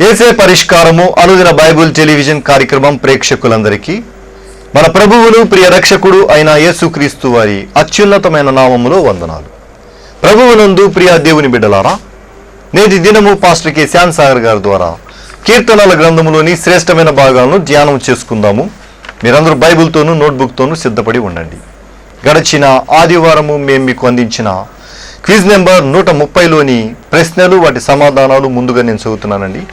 ఏసే పరిష్కారము అనుదిన Bible television కార్యక్రమం ప్రేక్షకులందరికీ మన ప్రభువును ప్రియ రక్షకుడు అయిన యేసుక్రీస్తు వారి అత్యున్నతమైన నామములో వందనాలు. ప్రభువునందు ప్రియ దేవుని బిడ్డలారా, నేటి దినము పాస్టర్ కె శ్యామ్ సాగర్ గారి ద్వారా కీర్తనల గ్రంథములోని శ్రేష్టమైన భాగాలను ధ్యానం చేసుకుందాము. మీరందరూ బైబిల్తోనూ నోట్బుక్తోనూ సిద్ధపడి ఉండండి. గడిచిన ఆదివారము మేము మీకు అందించిన క్విజ్ నెంబర్ 130లోని ప్రశ్నలు, వాటి సమాధానాలు ముందుగా నేను చదువుతున్నానండి.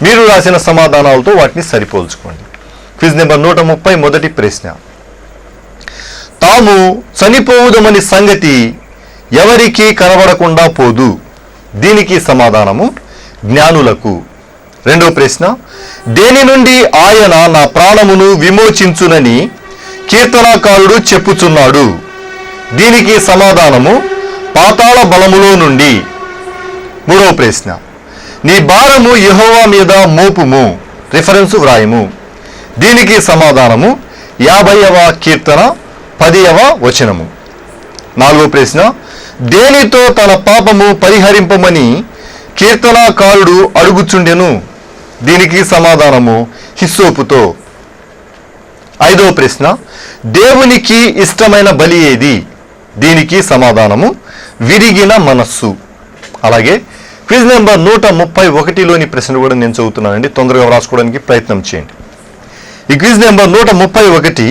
మీరు రాసిన సమాధానాలతో వాటిని సరిపోల్చుకోండి. క్విజ్ నెంబర్ 130 మొదటి ప్రశ్న, తాము చనిపోవుదమని సంగతి ఎవరికి కనబడకుండా పోదు. దీనికి సమాధానము జ్ఞానులకు. రెండవ ప్రశ్న, దేని నుండి ఆయన నా ప్రాణమును విమోచించునని కీర్తనాకారుడు చెప్పుచున్నాడు. దీనికి సమాధానము పాతాళ బలములో నుండి. మూడవ ప్రశ్న, నీ భారము యెహోవా మీద మోపుము. రిఫరెన్స్ వ్రాయము. దీనికి సమాధానము 50వ కీర్తన 10వ వచనము. నాలుగవ ప్రశ్న, దేనితో తన పాపము పరిహరింపమని కీర్తనాకారుడు అడుగుచుండెను. దీనికి సమాధానము హిస్సోపుతో. ఐదవ ప్రశ్న, దేవునికి ఇష్టమైన బలి ఏది. దీనికి సమాధానము విరిగిన మనస్సు. అలాగే క్విజ్ నెంబర్ 131లోని ప్రశ్న కూడా నేను చదువుతున్నానండి, తొందరగా వ్రాసుకోవడానికి ప్రయత్నం చేయండి. ఈ క్విజ్ నెంబర్ 131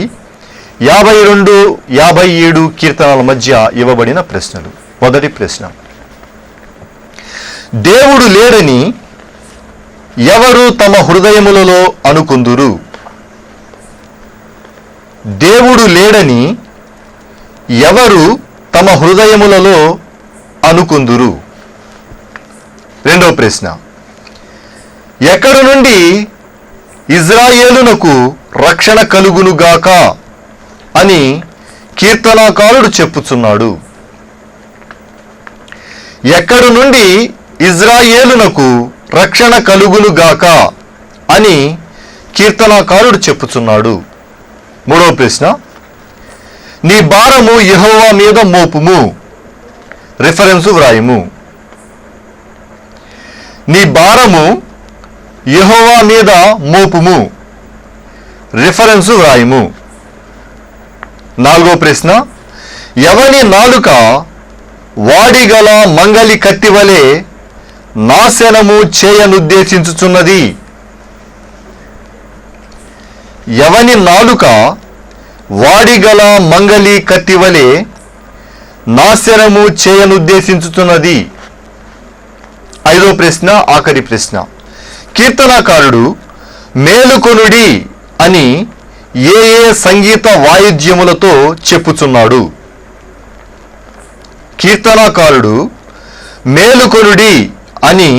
52, 57 కీర్తనల మధ్య ఇవ్వబడిన ప్రశ్నలు. మొదటి ప్రశ్న, దేవుడు లేడని ఎవరు తమ హృదయములలో అనుకుందురు. దేవుడు లేడని ఎవరు తమ హృదయములలో అనుకుందురు. రెండవ ప్రశ్న, ఎక్కడి నుండి ఇజ్రాయేలునకు రక్షణ కలుగునుగాక అని కీర్తనాకారుడు చెప్పుచున్నాడు. ఎక్కడి నుండి ఇజ్రాయేలునకు రక్షణ కలుగునుగాక అని కీర్తనాకారుడు చెప్పుచున్నాడు. మూడవ ప్రశ్న, నీ భారము యెహోవా మీద మోపుము. రిఫరెన్స్ వ్రాయము. నీ భారము యెహోవా మీద మోపుము. రిఫరెన్స్ వ్రాయము. నాలుగో ప్రశ్న, ఎవని నాలుక వాడిగల మంగలి కత్తివలే నాశనము చేయనుద్దేశించుచున్నది. ఎవని నాలుక వాడిగల మంగలి కత్తివలే నాశనము చేయనుద్దేశించుతున్నది. ఐదో ప్రశ్న, ఆఖరి ప్రశ్న, కీర్తనాకారుడు మేలుకొనుడి అని ఏ ఏ సంగీత వాయిద్యములతో చెప్పుచున్నాడు. కీర్తనాకారుడు మేలుకొనుడి అని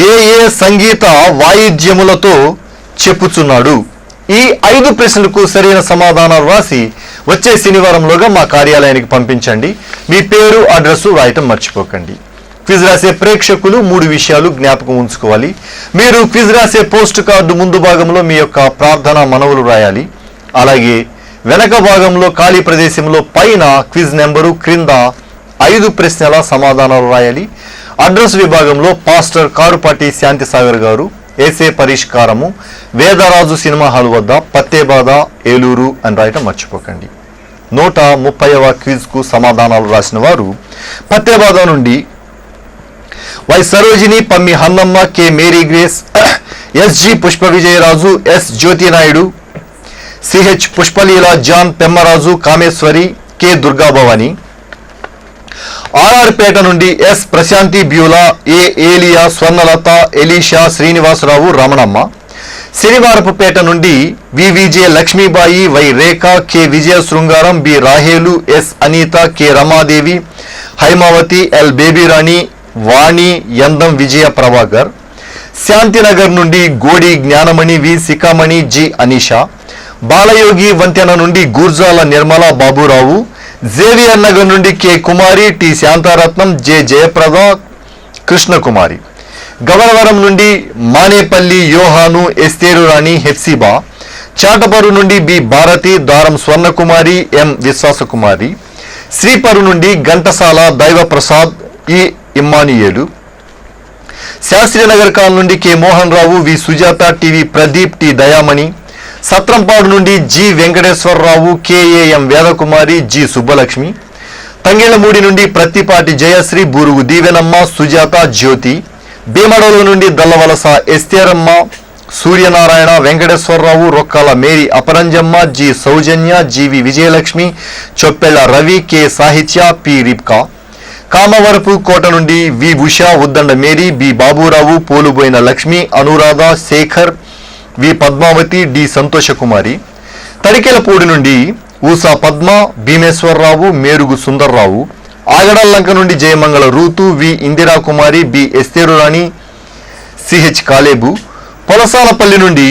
ఏ ఏ సంగీత వాయిద్యములతో చెప్పుచున్నాడు. ఈ 5 ప్రశ్నలకు సరైన సమాధానాలు రాసి వచ్చే శనివారంలోగా మా కార్యాలయానికి పంపించండి. మీ పేరు, అడ్రస్ రాయటం మర్చిపోకండి. క్విజ్ రాసే ప్రేక్షకులు 3 విషయాలు జ్ఞాపకం ఉంచుకోవాలి. మీరు క్విజ్ రాసే పోస్ట్ కార్డు ముందు భాగంలో మీ యొక్క ప్రార్థన మనవులు రాయాలి. అలాగే వెనక భాగంలో ఖాళీ ప్రదేశంలో పైన క్విజ్ నెంబరు, క్రింద 5 ప్రశ్నల సమాధానాలు రాయాలి. అడ్రస్ విభాగంలో పాస్టర్ కారుపాటి శాంతిసాగర్ గారు, ఏసే పరిష్కారము, వేదరాజు సినిమా హాల్ వద్ద, పత్తేబాద, ఏలూరు అని రాయటం మర్చిపోకండి. 130వ క్విజ్కు సమాధానాలు రాసిన వారు పత్తేబాద నుండి Y Sarojini, Pammi Hannamma, K Mary Grace, SG Pushpa Vijayaraju, S Jyothi Naidu, CH Pushpaleela, John Pemmaraju, Kameswari, K Durgabhavani. RRPeta నుండి S Prashanthi Beulah, A Elia, Swarnalatha, Elisha, Srinivasarao, Ramanamma. Sanivarapupeta నుండి VVJ Lakshmibai, Y Rekha, K Vijaya Srungaram, B Rahelu, S Anitha, K Ramadevi, Hymavathi, L Babyrani, Vani, Yandam Vijaya Prabhakar. Shantinagar నుండి గోడి జ్ఞానమణి, వి శిఖామణి, జి అనీషా. బాలయోగి వంతెన నుండి గుర్జాల నిర్మల బాబురావు. జేవియర్ నగర్ నుండి కె కుమారి, టి శాంతారత్నం, జె జయప్రద, కృష్ణకుమారి. గవరవరం నుండి మానేపల్లి యోహాను, ఎస్తేరు రాణి, హెఫ్సిబా. చాటపరు నుండి బి భారతి, దారం స్వర్ణకుమారి, ఎం విశ్వాసకుమారి. శ్రీపరు నుండి ఘంటసాల దైవప్రసాద్, ఈ ఇమ్మానియేలు. శాస్త్రీనగర్ కాలనీ నుండి కె మోహన్ రావు, వి సుజాత, టివి ప్రదీప్, టి దయామణి. సత్రంపాడు నుండి జి వెంకటేశ్వరరావు, కేఏఎం వేదకుమారి, జి సుబ్బలక్ష్మి. తంగేళ్లమూడి నుండి ప్రత్తిపాటి జయశ్రీ, బూరుగు దీవెనమ్మ, సుజాత, జ్యోతి. భీమడోలు నుండి దల్లవలస ఎస్తేరమ్మ, సూర్యనారాయణ, వెంకటేశ్వరరావు, రొక్కాల మేరీ అపరంజమ్మ, జి సౌజన్య, జీవి విజయలక్ష్మి, చొప్పెళ్ల రవి, కె సాహిత్య, పి రిబ్కా. కామవరపు కోట నుండి వి ఉష, ఉద్దండ మేరీ, బి బాబురావు, పోలుబోయిన లక్ష్మి, అనురాధ, శేఖర్, వి పద్మావతి, డి సంతోషకుమారి. తడికెలపూడి నుండి ఊసా పద్మ, భీమేశ్వరరావు, మేరుగు సుందర్రావు. ఆగడల్లంక నుండి జయమంగళ రూతు, వి ఇందిరాకుమారి, బి ఎస్తేరు రాణి, సిహెచ్ కాలేబు. పొలసాలపల్లి నుండి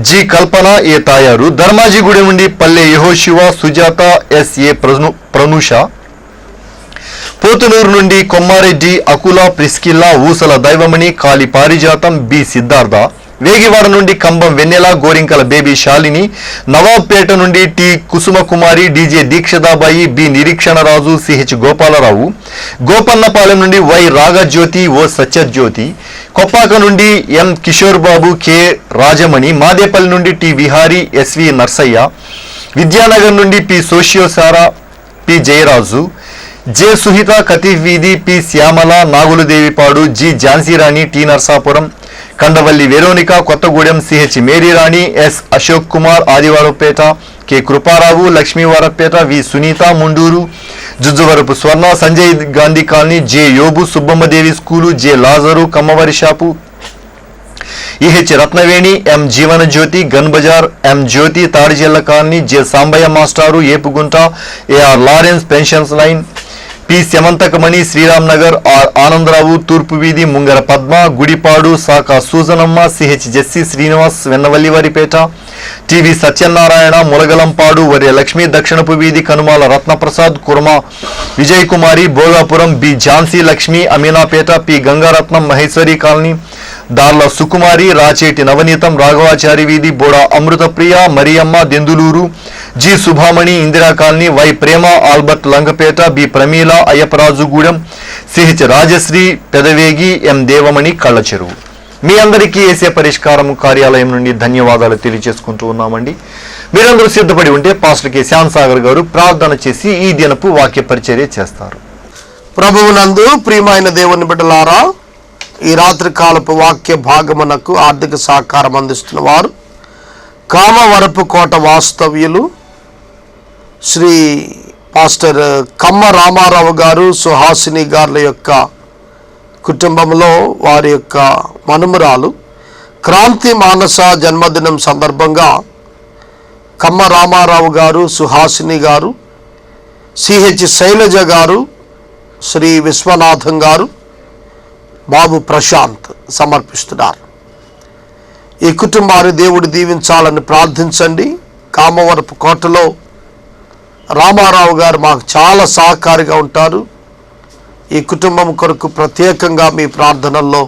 జి కల్పన, ఏ తాయారు. ధర్మాజిగూడెం నుండి పల్లె యెహోషువ, సుజాత, ఎస్ఏ ప్రనూష. పోతునూరు నుండి కొమ్మారెడ్డి, అకుల, ప్రిస్కిల్లా, ఊసల దైవమణి, కాలి పారిజాతం, బి సిద్ధార్థ. వేగివాడ నుండి కంబం వెన్నెల, గోరింకల బేబీ శాలిని. నవాబ్పేట నుండి T Kusumakumari, DJ Deekshadabai, B Nireekshanaraju, CH Gopalarao. Gopannapalem నుండి వై రాగజ్యోతి, ఓ సత్యజ్యోతి. కొప్పాక నుండి ఎం కిషోర్ బాబు, కె రాజమణి. మాదేపల్లి నుండి టి విహారీ, ఎస్వి నర్సయ్య. విద్యానగర్ నుండి P Sosiyosara, P Jayaraju. J Suhitha, Katif వీధి, P Shyamala, Nagulapadu, G Jhansirani, T Narsapuram. Kandavalli Veronica, Kothagudem, CH Maryrani, S Ashok Kumar, Adivarapeta, K Kruparao, Lakshmivarapeta, V Sunitha, Mundur. Jujjuvarapu Swarna, Sanjay Gandhi colony, J Yobu, Subbammadevi school, J Lazar, Kammavari shop. EH Ratnaveni, M Jeevanajyothi, Gun Bazar, M Jyothi, Tadijella colony, J Sambaiah మాస్టారు, Epugunta, AR Lawrence pensions line. P Shamantakamani, Sriram Nagar, R Anandarao, తూర్పు వీధి, Mungara Padma, Gudipadu, Saka Sujanamma, CH Jessy Srinivas, Vennavallivaripeta. TV Satyanarayana, Mulagalampadu, Varya Lakshmi, దక్షిణపు వీధి, Kanumala Ratnaprasad, Kurma Vijay Kumari, Bhogapuram, B Jhansi Lakshmi, Aminapeta, P Gangaratnam, Maheshwari colony. దార్ల సుకుమారి, రాచేటి నవనీతం, రాఘవాచారి వీధి, Boda Amruthapriya, Mariyamma, Denduluru. G Subhamani, Indira colony, Y Prema, Albert Langapeta, B Pramila, Ayyapparajugudem, CH Rajasri, Pedavegi, M Devamani, Kallacheruvu. మీ అందరికీ ఏసే పరిష్కారం కార్యాలయం నుండి ధన్యవాదాలు తెలియజేసుకుంటూ ఉన్నామండి. మీరందరూ సిద్ధపడి ఉంటే పాస్టర్ కె శ్యామ్సాగర్ గారు ప్రార్థన చేసి ఈ దినపు వాక్య పరిచర్య చేస్తారు. ప్రభువునందు ప్రియమైన దేవుని బిడ్డలారా, ఈ రాత్రి కాలపు వాక్య భాగమునకు ఆర్థిక సహకారం అందిస్తున్న వారు కామవరపు కోట వాస్తవ్యులు శ్రీ పాస్టర్ కమ్మ రామారావు గారు, సుహాసిని గారుల యొక్క కుటుంబంలో వారి యొక్క మనుమరాలు క్రాంతి మానస జన్మదినం సందర్భంగా కమ్మ రామారావు గారు, సుహాసిని గారు, సిహెచ్ శైలజ గారు, శ్రీ విశ్వనాథం గారు, బాబు ప్రశాంత్ సమర్పిస్తున్నారు. ఈ కుటుంబాన్ని దేవుడు దీవించాలని ప్రార్థించండి. కామవరపు కోటలో రామారావు గారు మాకు చాలా సహకారిగా ఉంటారు. ఈ కుటుంబం కొరకు ప్రత్యేకంగా మీ ప్రార్థనల్లో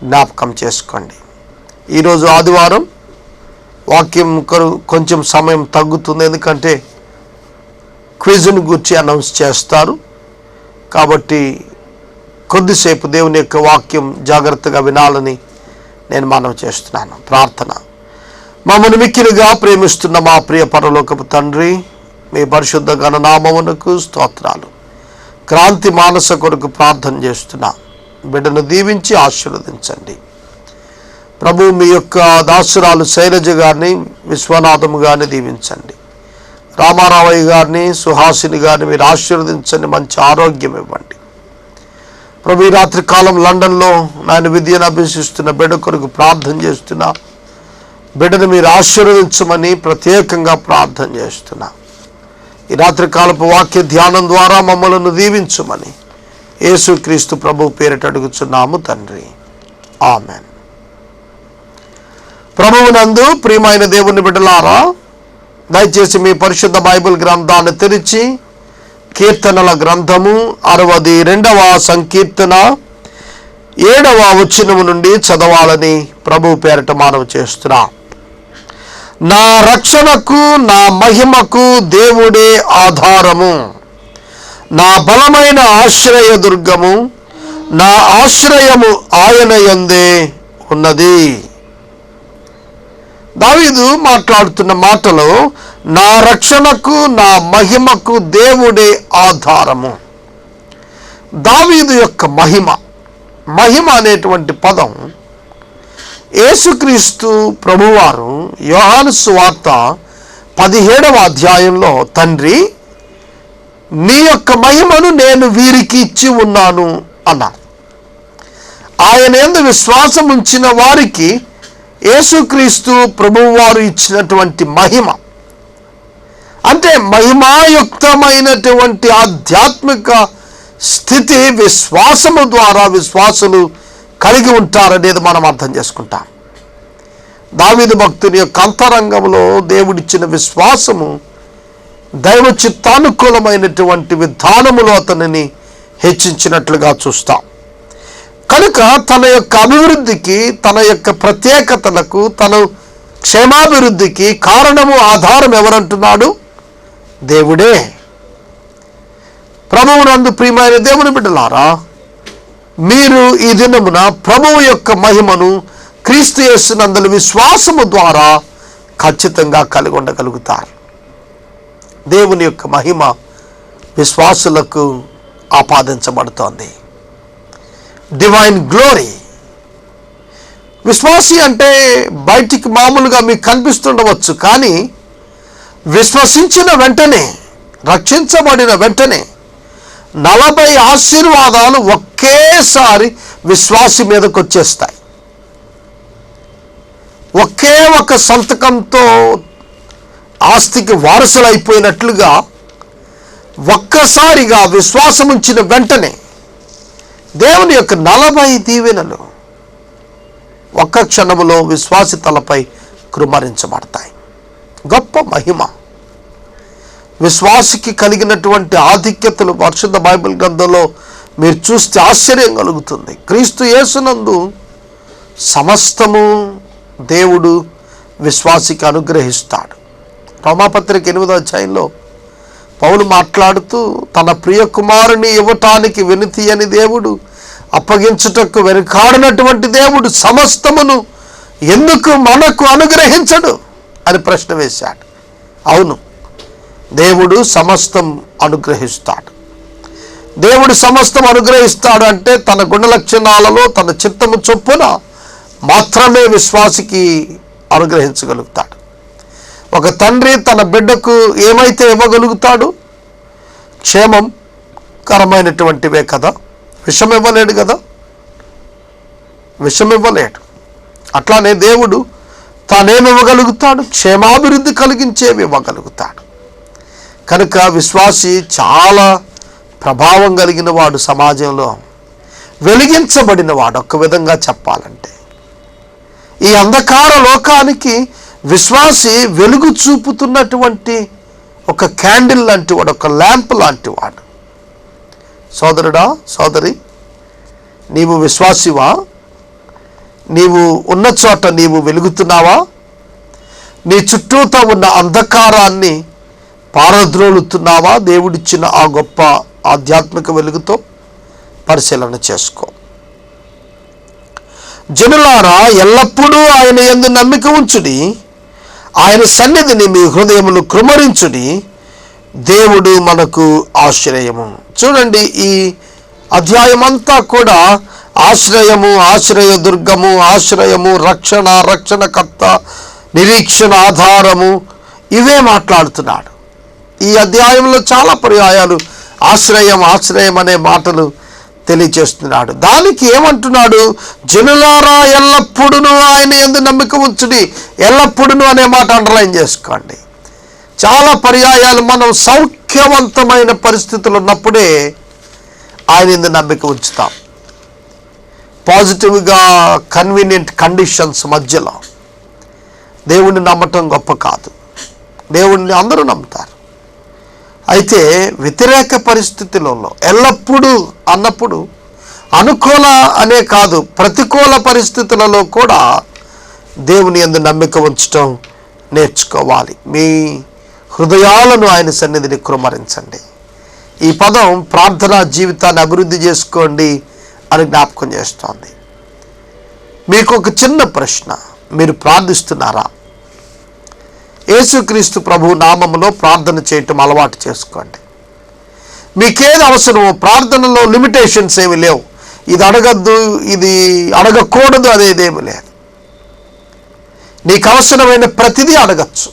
జ్ఞాపకం చేసుకోండి. ఈరోజు ఆదివారం వాక్యం కొంచెం సమయం తగ్గుతుంది, ఎందుకంటే క్విజ్ను గురించి అనౌన్స్ చేస్తారు. కాబట్టి కొద్దిసేపు దేవుని యొక్క వాక్యం జాగ్రత్తగా వినాలని నేను మనవి చేస్తున్నాను. ప్రార్థన. మమ్మల్ని మిక్కిలిగా ప్రేమిస్తున్న మా ప్రియ పరలోకపు తండ్రి, మీ పరిశుద్ధ గణనామమునకు స్తోత్రాలు. క్రాంతి మానస కొరకు ప్రార్థన చేస్తున్నా, బిడ్డను దీవించి ఆశీర్వదించండి ప్రభు. మీ యొక్క దాసురాలు శైలజ గారిని, విశ్వనాథము గారిని దీవించండి. రామారావయ్య గారిని, సుహాసిని గారిని మీరు ఆశీర్వదించండి, మంచి ఆరోగ్యం ఇవ్వండి ప్రభు. ఈ రాత్రి కాలం లండన్లో నేను విద్యను అభ్యసిస్తున్న బిడ్డ కొరకు ప్రార్థన చేస్తున్నా, బిడ్డను మీరు ఆశీర్వదించమని ప్రత్యేకంగా ప్రార్థన చేస్తున్నా. ఈ రాత్రి కాలపు వాక్య ధ్యానం ద్వారా మమ్మల్ని దీవించమని యేసుక్రీస్తు ప్రభు పేరిట అడుగుచున్నాము తండ్రి, ఆమెన్. ప్రభువునందు ప్రియమైన దేవుని బిడ్డలారా, దయచేసి మీ పరిశుద్ధ బైబిల్ గ్రంథాన్ని తెరిచి కీర్తనల గ్రంథము 62వ సంకీర్తన 7వ వచనము నుండి చదవాలని ప్రభు పేరిట మనవి చేస్తున్నా. నా రక్షణకు, నా మహిమకు దేవుడే ఆధారము, నా బలమైన ఆశ్రయ దుర్గము, నా ఆశ్రయము ఆయన యందే ఉన్నది. దావీదు మాట్లాడుతున్న మాటలో నా రక్షణకు నా మహిమకు దేవుడే ఆధారము. దావీదు యొక్క మహిమ అనేటువంటి పదం యేసుక్రీస్తు ప్రభువారు యోహాను సువార్త 17వ అధ్యాయంలో తండ్రి నీ యొక్క మహిమను నేను వీరికి ఇచ్చి ఉన్నాను అన్నారు. ఆయన యందు విశ్వాసం ఉంచిన వారికి యేసుక్రీస్తు ప్రభువారు ఇచ్చినటువంటి మహిమ అంటే మహిమాయుక్తమైనటువంటి ఆధ్యాత్మిక స్థితి విశ్వాసము ద్వారా విశ్వాసులు కలిగి ఉంటారనేది మనం అర్థం చేసుకుంటాం. దావీదు భక్తుని యొక్క అంతరంగంలో దేవుడిచ్చిన విశ్వాసము దైవ చిత్తానుకూలమైనటువంటి విధానములో అతనిని హెచ్చించినట్లుగా చూస్తాం. కనుక తన యొక్క అభివృద్ధికి, తన యొక్క ప్రత్యేకతలకు, తన క్షేమాభివృద్ధికి కారణము ఆధారం ఎవరంటున్నాడు? దేవుడే. ప్రభువునందు ప్రియమైన దేవుని బిడ్డలారా, మీరు ఈ దినమున ప్రభువు యొక్క మహిమను క్రీస్తు యేసునందు విశ్వాసము ద్వారా ఖచ్చితంగా కలిగి ఉండగలుగుతారు. దేవుని యొక్క మహిమ విశ్వాసులకు ఆపాదించబడుతోంది. Divine glory. విశ్వాసి అంటే బయటికి మామూలుగా మీకు కనిపిస్తుండవచ్చు, కానీ విశ్వసించిన వెంటనే, రక్షించబడిన వెంటనే 40 ఆశీర్వాదాలు ఒకేసారి విశ్వాసి మీదకి వచ్చేస్తాయి. ఒకే ఒక సంతకంతో ఆస్తికి వారసులైపోయినట్లుగా ఒక్కసారిగా విశ్వాసం ఉంచిన వెంటనే దేవుని యొక్క 40 దీవెనలు ఒక్క క్షణములో విశ్వాసి తలపై కృమ్మరించబడతాయి. గొప్ప మహిమ విశ్వాసికి కలిగినటువంటి ఆధిక్యతలు పరిశుద్ధ బైబిల్ గ్రంథంలో మీరు చూస్తే ఆశ్చర్యం కలుగుతుంది. క్రీస్తు యేసునందు సమస్తము దేవుడు విశ్వాసికి అనుగ్రహిస్తాడు. రోమాపత్రిక 8వ అధ్యాయంలో పౌలు మాట్లాడుతూ తన ప్రియ కుమారుని ఇవ్వటానికి వినతి అని దేవుడు, అప్పగించుటకు వెనుకాడినటువంటి దేవుడు సమస్తమును ఎందుకు మనకు అనుగ్రహించడు అని ప్రశ్న వేశాడు. అవును, దేవుడు సమస్తం అనుగ్రహిస్తాడు. దేవుడు సమస్తం అనుగ్రహిస్తాడు అంటే తన గుణ లక్షణాలలో తన చిత్తము చొప్పున మాత్రమే విశ్వాసికి అనుగ్రహించగలుగుతాడు. ఒక తండ్రి తన బిడ్డకు ఏమైతే ఇవ్వగలుగుతాడు? క్షేమకరమైనటువంటివే కదా, విషం ఇవ్వలేడు కదా, విషం ఇవ్వలేడు. అట్లానే దేవుడు తానేమి ఇవ్వగలుగుతాడు? క్షేమాభివృద్ధి కలిగించేవి ఇవ్వగలుగుతాడు. కనుక విశ్వాసి చాలా ప్రభావం కలిగిన వాడు, సమాజంలో వెలిగించబడిన వాడు. ఒక విధంగా చెప్పాలంటే ఈ అంధకార లోకానికి విశ్వాసి వెలుగు చూపుతున్నటువంటి ఒక క్యాండిల్ లాంటి వాడు, ఒక ల్యాంప్ లాంటి వాడు. సోదరుడా, సోదరి, నీవు విశ్వాసివా? నీవు ఉన్న చోట నీవు వెలుగుతున్నావా? నీ చుట్టూతో ఉన్న అంధకారాన్ని పారద్రోలుతున్నావా? దేవుడిచ్చిన ఆ గొప్ప ఆధ్యాత్మిక వెలుగుతో పరిశీలన చేసుకో. జనులారా, ఎల్లప్పుడూ ఆయన యందు నమ్మిక ఉంచుడి, ఆయన సన్నిధిని మీ హృదయములు కృమ్మరించుడి, దేవుడు మనకు ఆశ్రయము. చూడండి, ఈ అధ్యాయం అంతా కూడా ఆశ్రయము, ఆశ్రయ దుర్గము, ఆశ్రయము, రక్షణ, రక్షణకర్త, నిరీక్షణ, ఆధారము, ఇవే మాట్లాడుతున్నాడు. ఈ అధ్యాయంలో చాలా పర్యాయాలు ఆశ్రయం, ఆశ్రయం అనే మాటలు తెలియచేస్తున్నాడు. దానికి ఏమంటున్నాడు? జనులారా, ఎల్లప్పుడూ ఆయన యందు నమ్మిక ఉంచుడి. ఎల్లప్పుడూ అనే మాట అండర్లైన్ చేసుకోండి. చాలా పర్యాయాలు మనం సౌఖ్యవంతమైన పరిస్థితులు ఉన్నప్పుడే ఆయన యందు నమ్మిక ఉంచుతాం. పాజిటివ్గా కన్వీనియంట్ కండిషన్స్ మధ్యలో దేవుణ్ణి నమ్మటం గొప్ప కాదు. దేవుణ్ణి అందరూ నమ్ముతారు. అయితే వ్యతిరేక పరిస్థితులలో ఎల్లప్పుడూ అన్నప్పుడు అనుకూల అనే కాదు, ప్రతికూల పరిస్థితులలో కూడా దేవుని యందు నమ్మిక ఉంచటం నేర్చుకోవాలి. మీ హృదయాలను ఆయన సన్నిధిని కృమ్మరించండి. ఈ పదం ప్రార్థనా జీవితాన్ని అభివృద్ధి చేసుకోండి అని జ్ఞాపకం చేస్తోంది. మీకు ఒక చిన్న ప్రశ్న, మీరు ప్రార్థిస్తున్నారా? యేసుక్రీస్తు ప్రభు నామములో ప్రార్థన చేయటం అలవాటు చేసుకోండి. మీకేది అవసరమో, ప్రార్థనలో లిమిటేషన్స్ ఏమి లేవు. ఇది అడగద్దు, ఇది అడగకూడదు అనేదేమి లేదు. నీకు అవసరమైన ప్రతిదీ అడగచ్చు,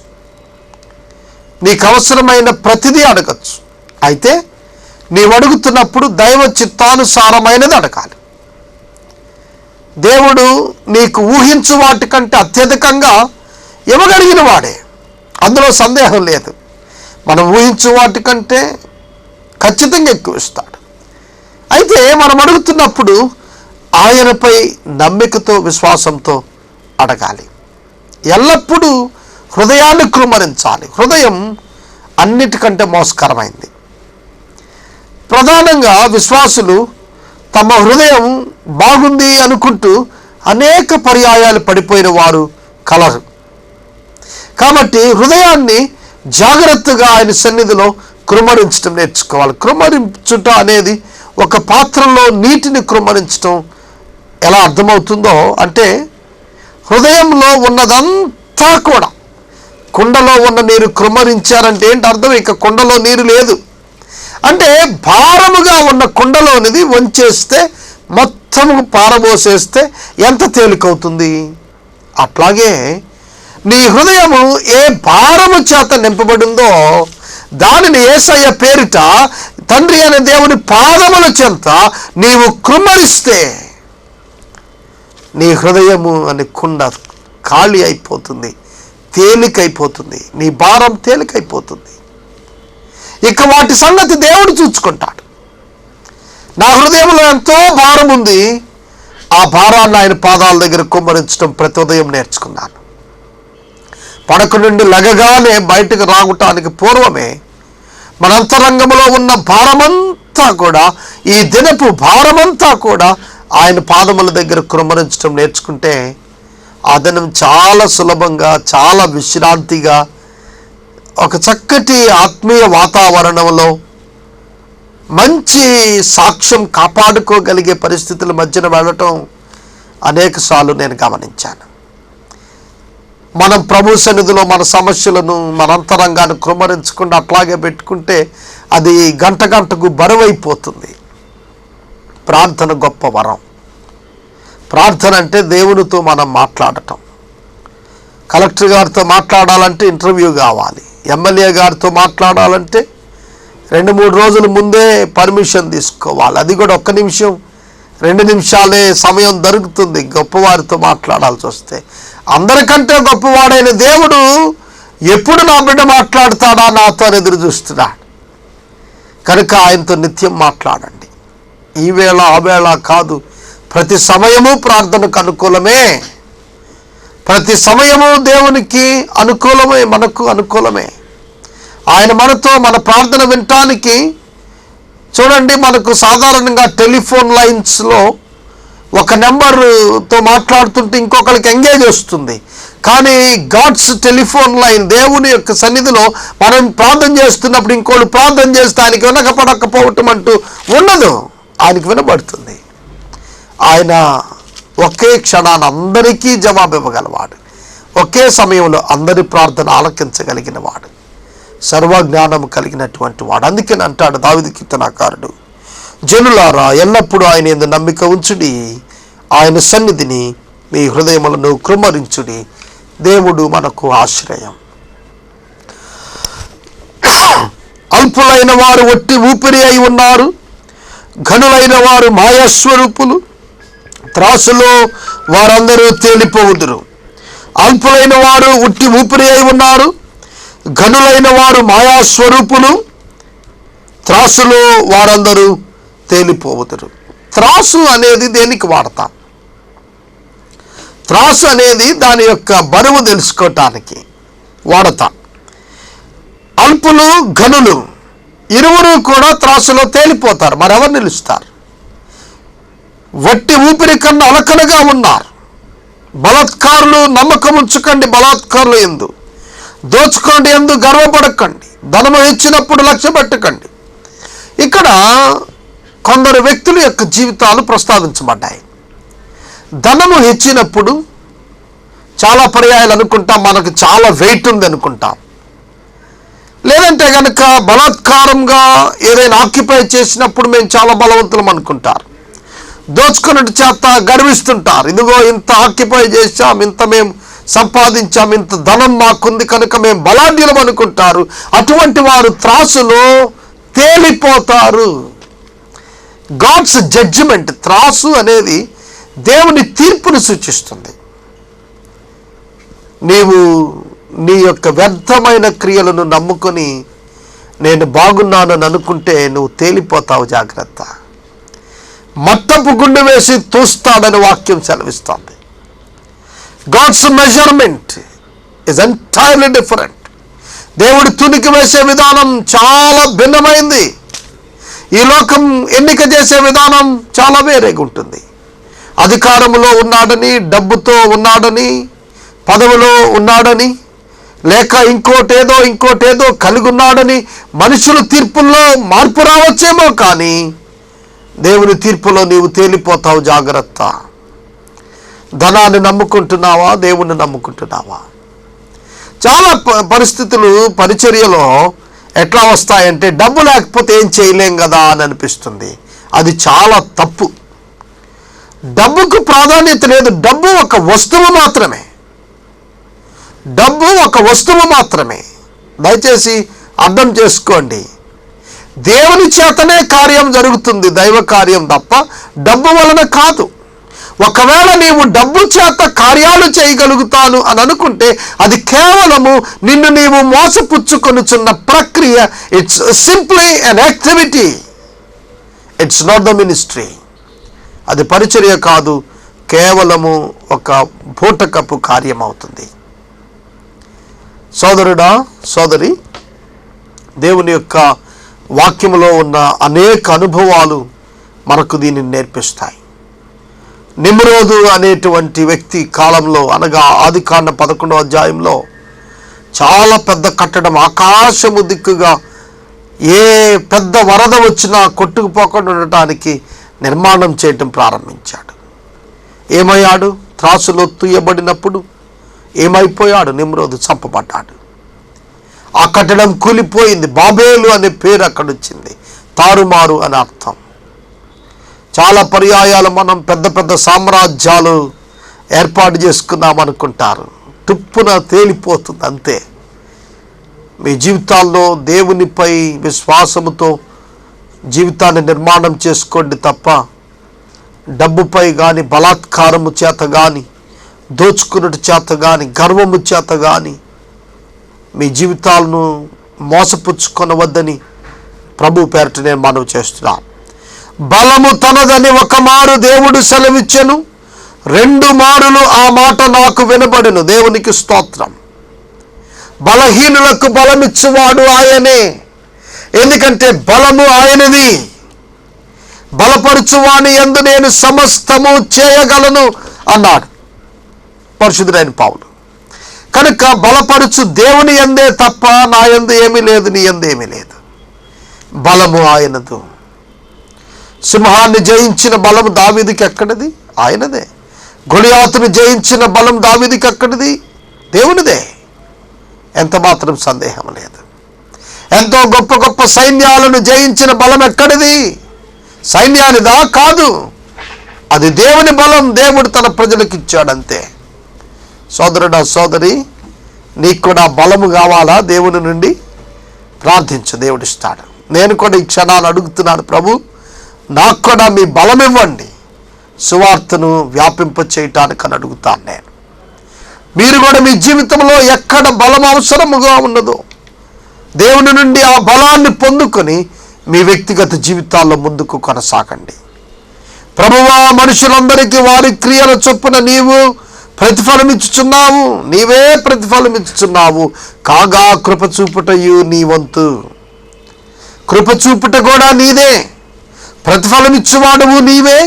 నీకు అవసరమైన ప్రతిదీ అడగచ్చు. అయితే నీవు అడుగుతున్నప్పుడు దైవ చిత్తానుసారమైనది అడగాలి. దేవుడు నీకు ఊహించు వాటికంటే అత్యధికంగా ఇవ్వగలిగిన వాడే, అందులో సందేహం లేదు. మనం ఊహించు వాటికంటే ఖచ్చితంగా ఎక్కువ ఇస్తాడు. అయితే మనం అడుగుతున్నప్పుడు ఆయనపై నమ్మికతో, విశ్వాసంతో అడగాలి. ఎల్లప్పుడూ హృదయాన్ని కృమ్మరించాలి. హృదయం అన్నిటికంటే మోసకరమైంది. ప్రధానంగా విశ్వాసులు తమ హృదయం బాగుంది అనుకుంటూ అనేక పర్యాయాలు పడిపోయిన వారు కలరు. కాబట్టి హృదయాన్ని జాగ్రత్తగా ఆయన సన్నిధిలో కృమ్మరించడం నేర్చుకోవాలి. కృమ్మరించుట అనేది ఒక పాత్రలో నీటిని కృమ్మరించడం ఎలా అర్థమవుతుందో అంటే, హృదయంలో ఉన్నదంతా కూడా, కుండలో ఉన్న నీరు కృమ్మరించారంటే ఏంటి అర్థం? ఇక కుండలో నీరు లేదు అంటే, భారముగా ఉన్న కుండలోనిది వంచేస్తే, మొత్తము పారబోసేస్తే ఎంత తేలికవుతుంది? అట్లాగే నీ హృదయము ఏ భారము చేత నింపబడిందో దానిని యేసయ్య పేరిట తండ్రి అనే దేవుని పాదముల చెంత నీవు కృమ్మరిస్తే నీ హృదయము అనే కుండ ఖాళీ అయిపోతుంది, తేలికైపోతుంది, నీ భారం తేలికైపోతుంది. ఇక వాటి సంగతి దేవుడు చూసుకుంటాడు. నా హృదయంలో ఎంతో భారం ఉంది, ఆ భారాన్ని ఆయన పాదాల దగ్గర కుమ్మరించడం ప్రతి ఉదయం నేర్చుకున్నాను. పడక నుండి లగగానే బయటకు రావటానికి పూర్వమే మన అంతరంగంలో ఉన్న భారమంతా కూడా, ఈ దినపు భారమంతా కూడా ఆయన పాదముల దగ్గర కుమ్మరించడం నేర్చుకుంటే ఆ దినం చాలా సులభంగా, చాలా విశ్రాంతిగా, ఒక చక్కటి ఆత్మీయ వాతావరణంలో మంచి సాక్ష్యం కాపాడుకోగలిగే పరిస్థితుల మధ్యన వెళ్ళటం అనేకసార్లు నేను గమనించాను. మనం ప్రభు సన్నిధిలో మన సమస్యలను, మన అంతరంగాన్ని కృమ్మరించకుండా అట్లాగే పెట్టుకుంటే అది గంట గంటకు బరువైపోతుంది. ప్రార్థన గొప్ప వరం. ప్రార్థన అంటే దేవునితో మనం మాట్లాడటం. కలెక్టర్ గారితో మాట్లాడాలంటే ఇంటర్వ్యూ కావాలి, ఎమ్మెల్యే గారితో మాట్లాడాలంటే 2-3 రోజుల ముందే పర్మిషన్ తీసుకోవాలి. అది కూడా 1 నిమిషం 2 నిమిషాలే సమయం దొరుకుతుంది గొప్పవారితో మాట్లాడాల్సి వస్తే. అందరికంటే గొప్పవాడైన దేవుడు ఎప్పుడు నా బిడ్డ మాట్లాడతాడా నాతో అని ఎదురు చూస్తున్నాడు. కనుక ఆయనతో నిత్యం మాట్లాడండి. ఈ వేళ ఆ వేళ కాదు, ప్రతి సమయము ప్రార్థనకు అనుకూలమే. ప్రతి సమయము దేవునికి అనుకూలమే, మనకు అనుకూలమే. ఆయన మనతో మన ప్రార్థన వినటానికి చూడండి, మనకు సాధారణంగా టెలిఫోన్ లైన్స్లో ఒక నెంబర్తో మాట్లాడుతుంటే ఇంకొకరికి ఎంగేజ్ వస్తుంది. కానీ గాడ్స్ టెలిఫోన్ లైన్, దేవుని యొక్క సన్నిధిలో మనం ప్రార్థన చేస్తున్నప్పుడు ఇంకోళ్ళు ప్రార్థన చేస్తే ఆయనకి వినకపోవటం అంటూ ఉండదు, ఆయనకి వినబడుతుంది. ఆయన ఒకే క్షణాన్ని అందరికీ జవాబు ఇవ్వగలవాడు. ఒకే సమయంలో అందరి ప్రార్థన ఆలకించగలిగిన వాడు, సర్వజ్ఞానం కలిగినటువంటి వాడు. అందుకని అంటాడు దావీదు కీర్తనాకారుడు, జనులారా ఎల్లప్పుడూ ఆయన యందు నమ్మిక ఉంచుడి, ఆయన సన్నిధిని మీ హృదయములను కృమ్మరించుడి, దేవుడు మనకు ఆశ్రయం. అల్పులైన వారు ఒట్టి ఊపిరి అయి ఉన్నారు, ఘనులైన వారు మాయాస్వరూపులు, త్రాసులో వారందరూ తేలిపోవుదురు. అల్పులైన వారు ఉట్టి ఊపిరి అయి ఉన్నారు, ఘనులైన వారు మాయాస్వరూపులు, త్రాసులో వారందరూ తేలిపోవుదురు. త్రాసు అనేది దేనికి వాడతాం? త్రాసు అనేది దాని యొక్క బరువు తెలుసుకోవటానికి వాడతాం. అల్పులు, ఘనులు ఇరువురు కూడా త్రాసులో తేలిపోతారు, మరెవరు నిలుస్తారు? వట్టి ఊపిరి కన్నా అలకనగా ఉన్నారు. బలాత్కారులు నమ్మకం ఉంచకండి, బలాత్కారులు ఎందు దోచుకోండి, ఎందు గర్వపడకండి, ధనము ఇచ్చినప్పుడు లక్ష్య పెట్టకండి. ఇక్కడ కొందరు వ్యక్తుల యొక్క జీవితాలు ప్రస్తావించబడ్డాయి. ధనము హెచ్చినప్పుడు చాలా పర్యాయాలు అనుకుంటాం మనకు చాలా వెయిట్ ఉంది అనుకుంటాం. లేదంటే కనుక బలాత్కారంగా ఏదైనా ఆక్యుపై చేసినప్పుడు మేము చాలా బలవంతులం అనుకుంటారు. దోచుకున్నట్టు చేత గర్విస్తుంటారు. ఇదిగో ఇంత ఆక్యుపై చేశాం, ఇంత మేము సంపాదించాం, ఇంత ధనం మాకుంది కనుక మేము బలాఢ్యులం అనుకుంటారు. అటువంటి వారు త్రాసులో తేలిపోతారు. గాడ్స్ జడ్జిమెంట్, త్రాసు అనేది దేవుని తీర్పును సూచిస్తుంది. నీవు నీ యొక్క వ్యర్థమైన క్రియలను నమ్ముకొని నేను బాగున్నానని అనుకుంటే నువ్వు తేలిపోతావు. జాగ్రత్త. మట్టపు గుండు వేసి తూస్తాడని వాక్యం సెలవిస్తుంది. God's measurement is entirely different. దేవుడు తునికి వేసే విధానం చాలా భిన్నమైంది. ఈ లోకం ఎన్నిక చేసే విధానం చాలా వేరేగా ఉంటుంది. అధికారంలో ఉన్నాడని, డబ్బుతో ఉన్నాడని, పదవిలో ఉన్నాడని, లేక ఇంకోటేదో కలిగి ఉన్నాడని మనుషుల తీర్పుల్లో మార్పు రావచ్చేమో, కానీ దేవుని తీర్పులో నీవు తేలిపోతావు. జాగ్రత్త. ధనాన్ని నమ్ముకుంటున్నావా, దేవుణ్ణి నమ్ముకుంటున్నావా? చాలా పరిస్థితులు పరిచర్యలో ఎట్లా వస్తాయంటే డబ్బు లేకపోతే ఏం చేయలేం కదా అని అనిపిస్తుంది. అది చాలా తప్పు. డబ్బుకు ప్రాధాన్యత లేదు. డబ్బు ఒక వస్తువు మాత్రమే. డబ్బు ఒక వస్తువు మాత్రమే. దయచేసి అర్థం చేసుకోండి. దేవుని చేతనే కార్యం జరుగుతుంది, దైవ కార్యం తప్ప డబ్బు వలన కాదు. ఒకవేళ నీవు డబ్బు చేత కార్యాలు చేయగలుగుతాను అని అనుకుంటే అది కేవలము నిన్ను నీవు మోసపుచ్చుకొనుచున్న ప్రక్రియ. It's simply an activity, it's not the ministry. అది పరిచర్య కాదు, కేవలము ఒక బూటకపు కార్యం అవుతుంది. సోదరుడా, సోదరి, దేవుని యొక్క వాక్యములో ఉన్న అనేక అనుభవాలు మనకు దీనిని నేర్పిస్తాయి. నిమ్రోదు అనేటువంటి వ్యక్తి కాలంలో, అనగా ఆదికాండ 11వ అధ్యాయంలో చాలా పెద్ద కట్టడం, ఆకాశము దిక్కుగా ఏ పెద్ద వరద వచ్చినా కొట్టుకుపోకుండా ఉండటానికి నిర్మాణం చేయటం ప్రారంభించాడు. ఏమయ్యాడు? త్రాసులో తుయ్యబడినప్పుడు ఏమైపోయాడు? నిమ్రోదు చంపబడ్డాడు. ఆ కట్టడం కూలిపోయింది. బాబేలు అనే పేరు అక్కడ వచ్చింది. తారుమారు అని అర్థం. చాలా పర్యాయాలు మనం పెద్ద పెద్ద సామ్రాజ్యాలు ఏర్పాటు చేసుకున్నాం అనుకుంటారు, టుప్పున తేలిపోతుంది అంతే. మీ జీవితాల్లో దేవునిపై విశ్వాసముతో జీవితాన్ని నిర్మాణం చేసుకోండి తప్ప డబ్బుపై కానీ, బలాత్కారము చేత కానీ, దోచుకున్నట్టు చేత కానీ, గర్వము చేత కానీ మీ జీవితాలను మోసపుచ్చుకొనవద్దని ప్రభు పేరట నేను మనవి చేస్తున్నాను. బలము తనదని ఒక మారు దేవుడు సెలవిచ్చెను, 2 మారులు ఆ మాట నాకు వినబడెను. దేవునికి స్తోత్రం. బలహీనులకు బలమిచ్చువాడు ఆయనే. ఎందుకంటే బలము ఆయనది. బలపరుచువాని యందు నేను సమస్తము చేయగలను అన్నాడు పరిశుద్ధుడైన పౌలు. కనుక బలపరుచు దేవుని యందే తప్ప నా యందు ఏమీ లేదు, నీ యందు ఏమీ లేదు. బలము ఆయనదు. సింహాన్ని జయించిన బలం దావీదుకి ఎక్కడిది? ఆయనదే. గొలియాతును జయించిన బలం దావీదుకి ఎక్కడిది? దేవునిదే. ఎంత మాత్రం సందేహం లేదు. ఎంతో గొప్ప గొప్ప సైన్యాలను జయించిన బలం ఎక్కడిది? సైన్యానిదా? కాదు. అది దేవుని బలం. దేవుడు తన ప్రజలకు ఇచ్చాడంతే. సోదరుడా, సోదరి, నీకు కూడా బలము కావాలా? దేవుని నుండి ప్రార్థించు, దేవుడిస్తాడు. నేను కూడా ఈ క్షణాలు అడుగుతున్నాను, ప్రభు నాకు కూడా మీ బలం ఇవ్వండి, సువార్తను వ్యాపింప చేయటానికి అని అడుగుతాను నేను. మీరు కూడా మీ జీవితంలో ఎక్కడ బలం అవసరముగా ఉన్నదో దేవుని నుండి ఆ బలాన్ని పొందుకొని మీ వ్యక్తిగత జీవితాల్లో ముందుకు కొనసాగండి. ప్రభువా, మనుషులందరికీ వారి క్రియల చొప్పున నీవు ప్రతిఫలమిచ్చుచున్నావు, నీవే ప్రతిఫలమిచ్చుచున్నావు. కాగా కృప చూపుటయు నీ వంతు. కృప చూపుట కూడా నీదే. ప్రతిఫలమిచ్చేవాడువు నీవే,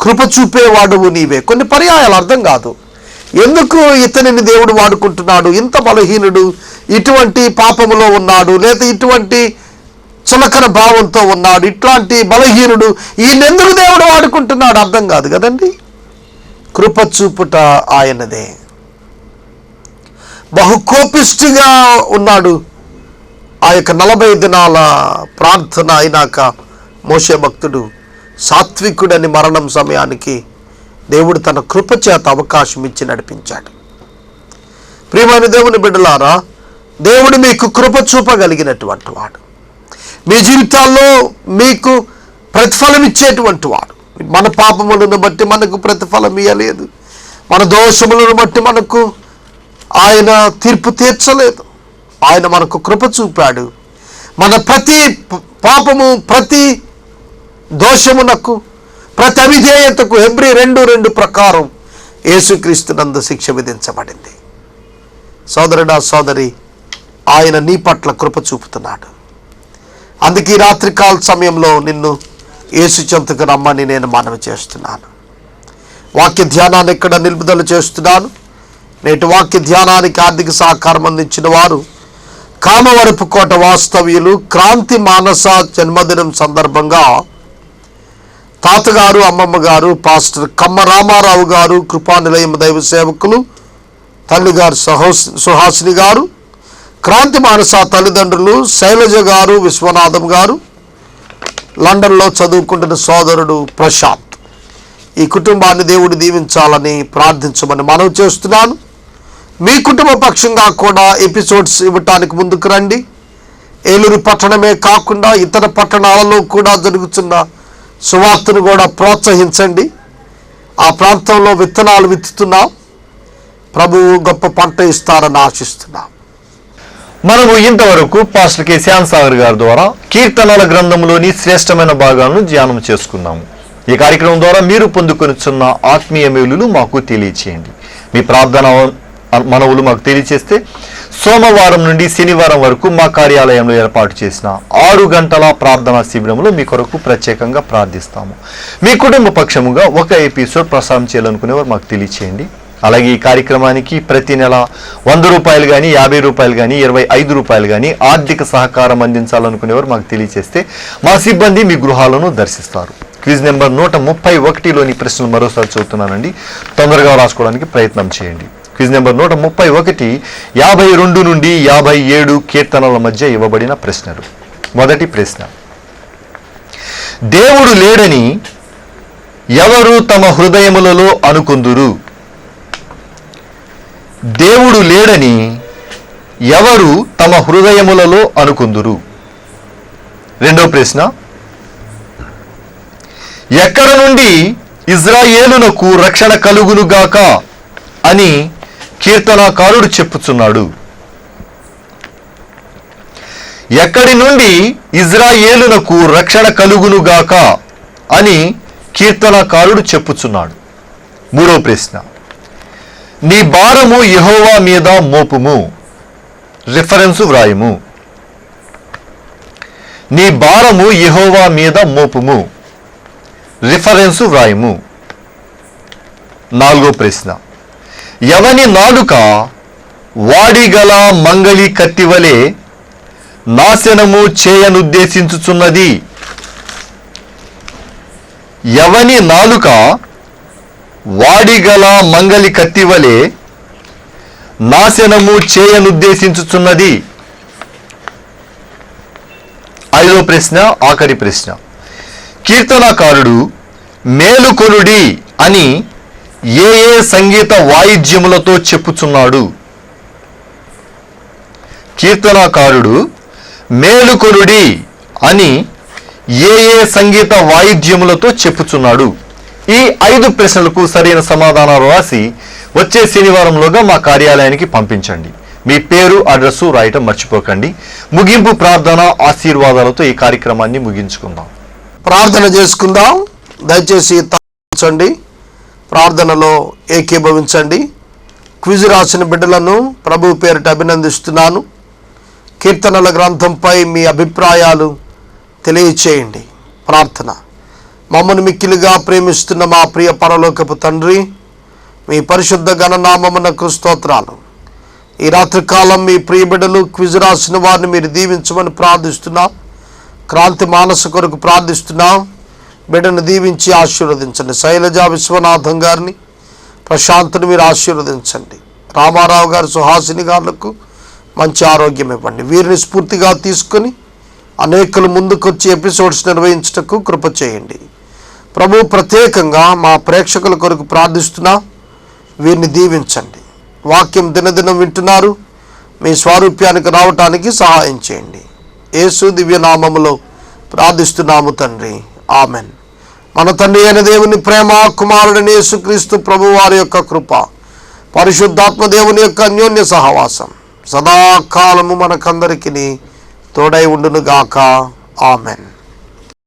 కృప చూపేవాడువు నీవే. కొన్ని పర్యాయాలు అర్థం కాదు, ఎందుకు ఇతనిని దేవుడు వాడుకుంటున్నాడు, ఇంత బలహీనుడు, ఇటువంటి పాపములో ఉన్నాడు, లేదా ఇటువంటి చులకన భావంతో ఉన్నాడు, ఇట్లాంటి బలహీనుడు ఈయనెందుకు దేవుడు వాడుకుంటున్నాడు అర్థం కాదు కదండి. కృప చూపుట ఆయనదే. బహుకోపిష్టిగా ఉన్నాడు. ఆ యొక్క 40 దినాల ప్రార్థన అయినాక మోషే భక్తుడు సాత్వికుడని మరణం సమయానికి దేవుడు తన కృప చేత అవకాశం ఇచ్చి నడిపించాడు. ప్రియమైన దేవుని బిడ్డలారా, దేవుడు మీకు కృప చూపగలిగినటువంటి వాడు, మీ జీవితాల్లో మీకు ప్రతిఫలం ఇచ్చేటువంటి వాడు. మన పాపములను బట్టి మనకు ప్రతిఫలం ఇవ్వలేదు, మన దోషములను బట్టి మనకు ఆయన తీర్పు తీర్చలేదు. ఆయన మనకు కృప చూపాడు. మన ప్రతి పాపము, ప్రతి దోషమునకు, ప్రతి అవిధేయతకు హెబ్రీ 2:2 ప్రకారం యేసుక్రీస్తునందు శిక్ష విధించబడింది. సోదరుడా, సోదరి, ఆయన నీ పట్ల కృప చూపుతున్నాడు. అందుకే ఈ రాత్రికాల సమయంలో నిన్ను యేసు చెంతకు రమ్మని నేను మనవి చేస్తున్నాను. వాక్య ధ్యానాన్ని ఇక్కడ నిలుపుదల చేస్తున్నాను. నేటి వాక్య ధ్యానానికి ఆర్థిక సహకారం అందించిన వారు కామవరపు కోట వాస్తవ్యులు క్రాంతి మానస జన్మదినం సందర్భంగా తాతగారు, అమ్మమ్మ గారు, పాస్టర్ కమ్మ రామారావు గారు, కృపానిలయం దైవ సేవకులు, తల్లిగారు సుహాసిని గారు, క్రాంతి మానస తల్లిదండ్రులు శైలజ గారు, విశ్వనాథం గారు, లండన్లో చదువుకుంటున్న సోదరుడు ప్రశాంత్. ఈ కుటుంబాన్ని దేవుడు దీవించాలని ప్రార్థించమని మనవి చేస్తున్నాను. మీ కుటుంబ పక్షంగా కూడా ఎపిసోడ్స్ ఇవ్వటానికి ముందుకు రండి. ఏలూరు పట్టణమే కాకుండా ఇతర పట్టణాలలో కూడా జరుగుతున్న సువార్తను కూడా ప్రోత్సహించండి. ఆ ప్రాంతంలో విత్తనాలు విత్తుతున్నాం. ప్రభువు గొప్ప పంట ఇస్తారని ఆశిస్తున్నాం. మనము ఇంతవరకు పాస్టర్ కె శ్యామ్ సాగర్ గారి ద్వారా కీర్తనల గ్రంథంలోని శ్రేష్టమైన భాగాలను ధ్యానం చేసుకున్నాము. ఈ కార్యక్రమం ద్వారా మీరు పొందుకొనిచున్న ఆత్మీయ మేలులు మాకు తెలియచేయండి. మీ ప్రార్థన మనవులు మాకు తెలియచేస్తే సోమవారం నుండి శనివారం వరకు మా కార్యాలయంలో ఏర్పాటు చేసిన 6 గంటల ప్రార్థనా శిబిరంలో మీ కొరకు ప్రత్యేకంగా ప్రార్థిస్తాము. మీ కుటుంబ పక్షముగా ఒక ఎపిసోడ్ ప్రసారం చేయాలనుకునేవారు మాకు తెలియచేయండి. అలాగే ఈ కార్యక్రమానికి ప్రతి నెల 100 రూపాయలు కానీ, 50 రూపాయలు కానీ, 25 రూపాయలు కానీ ఆర్థిక సహకారం అందించాలనుకునేవారు మాకు తెలియచేస్తే మా సిబ్బంది మీ గృహాలను దర్శిస్తారు. క్విజ్ నెంబర్ 131లోని ప్రశ్నలు మరోసారి చదువుతున్నానండి, తొందరగా రాసుకోవడానికి ప్రయత్నం చేయండి. క్విజ్ నెంబర్ 131 52 నుండి 57 కీర్తనల మధ్య ఇవ్వబడిన ప్రశ్నలు. మొదటి ప్రశ్న, దేవుడు లేడని ఎవరు తమ హృదయములలో అనుకొందురు? దేవుడు లేడని ఎవరు తమ హృదయములలో అనుకొందురు? రెండో ప్రశ్న, ఎక్కడ నుండి ఇజ్రాయేలునకు రక్షణ కలుగునుగాక అని కీర్తనాకారుడు చెప్పుచున్నాడు? ఎక్కడి నుండి ఇజ్రాయేలునకు రక్షణ కలుగునుగాక అని కీర్తనాకారుడు చెప్పుచున్నాడు? మూడో ప్రశ్న, నీ భారము యెహోవా మీద మోపుము. రిఫరెన్సు వ్రాయము. నీ భారము యెహోవా మీద మోపుము. రిఫరెన్సు వ్రాయము. నాలుగో ప్రశ్న, ఎవని నాలుక వాడిగల మంగళి కత్తివలే నాశనము చేయనుద్దేశించుచున్నది? ఎవని నాలుక వాడిగల మంగళి కత్తివలే నాశనము చేయనుద్దేశించుచున్నది? ఐదో ప్రశ్న, ఆఖరి ప్రశ్న, కీర్తనాకారుడు మేలుకొనుడి అని ఏ ఏ సంగీత వాయిద్యములతో చెప్పుచున్నాడు? కీర్తనాకారుడు మేలుకొనుడి అని ఏ ఏ సంగీత వాయిద్యములతో చెప్పుచున్నాడు? ఈ 5 ప్రశ్నలకు సరైన సమాధానాలు రాసి వచ్చే శనివారంలోగా మా కార్యాలయానికి పంపించండి. మీ పేరు, అడ్రస్సు రాయటం మర్చిపోకండి. ముగింపు ప్రార్థన ఆశీర్వాదాలతో ఈ కార్యక్రమాన్ని ముగించుకుందాం. ప్రార్థన చేసుకుందాం. దయచేసి తలంచండి, ప్రార్థనలో ఏకీభవించండి. క్విజ్ రాసిన బిడ్డలను ప్రభు పేరిట అభినందిస్తున్నాను. కీర్తనల గ్రంథంపై మీ అభిప్రాయాలు తెలియచేయండి. ప్రార్థన. మమ్మను మిక్కిలిగా ప్రేమిస్తున్న మా ప్రియ పరలోకపు తండ్రి, మీ పరిశుద్ధ ఘననామమునకు స్తోత్రాలు. ఈ రాత్రికాలం మీ ప్రియ బిడ్డలు క్విజ్ రాసిన వారిని మీరు దీవించమని ప్రార్థిస్తున్నాం. క్రాంతి మానస కొరకు ప్రార్థిస్తున్నాం. బిడ్డను దీవించి ఆశీర్వదించండి. శైలజ విశ్వనాథం గారిని, ప్రశాంత్ని మీరు ఆశీర్వదించండి. రామారావు గారు, సుహాసిని గారులకు మంచి ఆరోగ్యం ఇవ్వండి. వీరిని స్ఫూర్తిగా తీసుకొని అనేకులు ముందుకొచ్చి ఎపిసోడ్స్ నిర్వహించుటకు కృప చేయండి. ప్రభు, ప్రత్యేకంగా మా ప్రేక్షకుల కొరకు ప్రార్థిస్తున్నా. వీరిని దీవించండి. వాక్యం దినదినం వింటున్నారు. మీ స్వారూప్యానికి రావటానికి సహాయం చేయండి. యేసు దివ్యనామములో ప్రార్థిస్తున్నాము తండ్రి, ఆమెన్. మన తండ్రి అయిన దేవుని ప్రేమ, కుమారుడైన యేసుక్రీస్తు ప్రభు వారి యొక్క కృప, పరిశుద్ధాత్మ దేవుని యొక్క అన్యోన్య సహవాసం సదాకాలము మనకందరికీ తోడై ఉండునుగాక. ఆమెన్.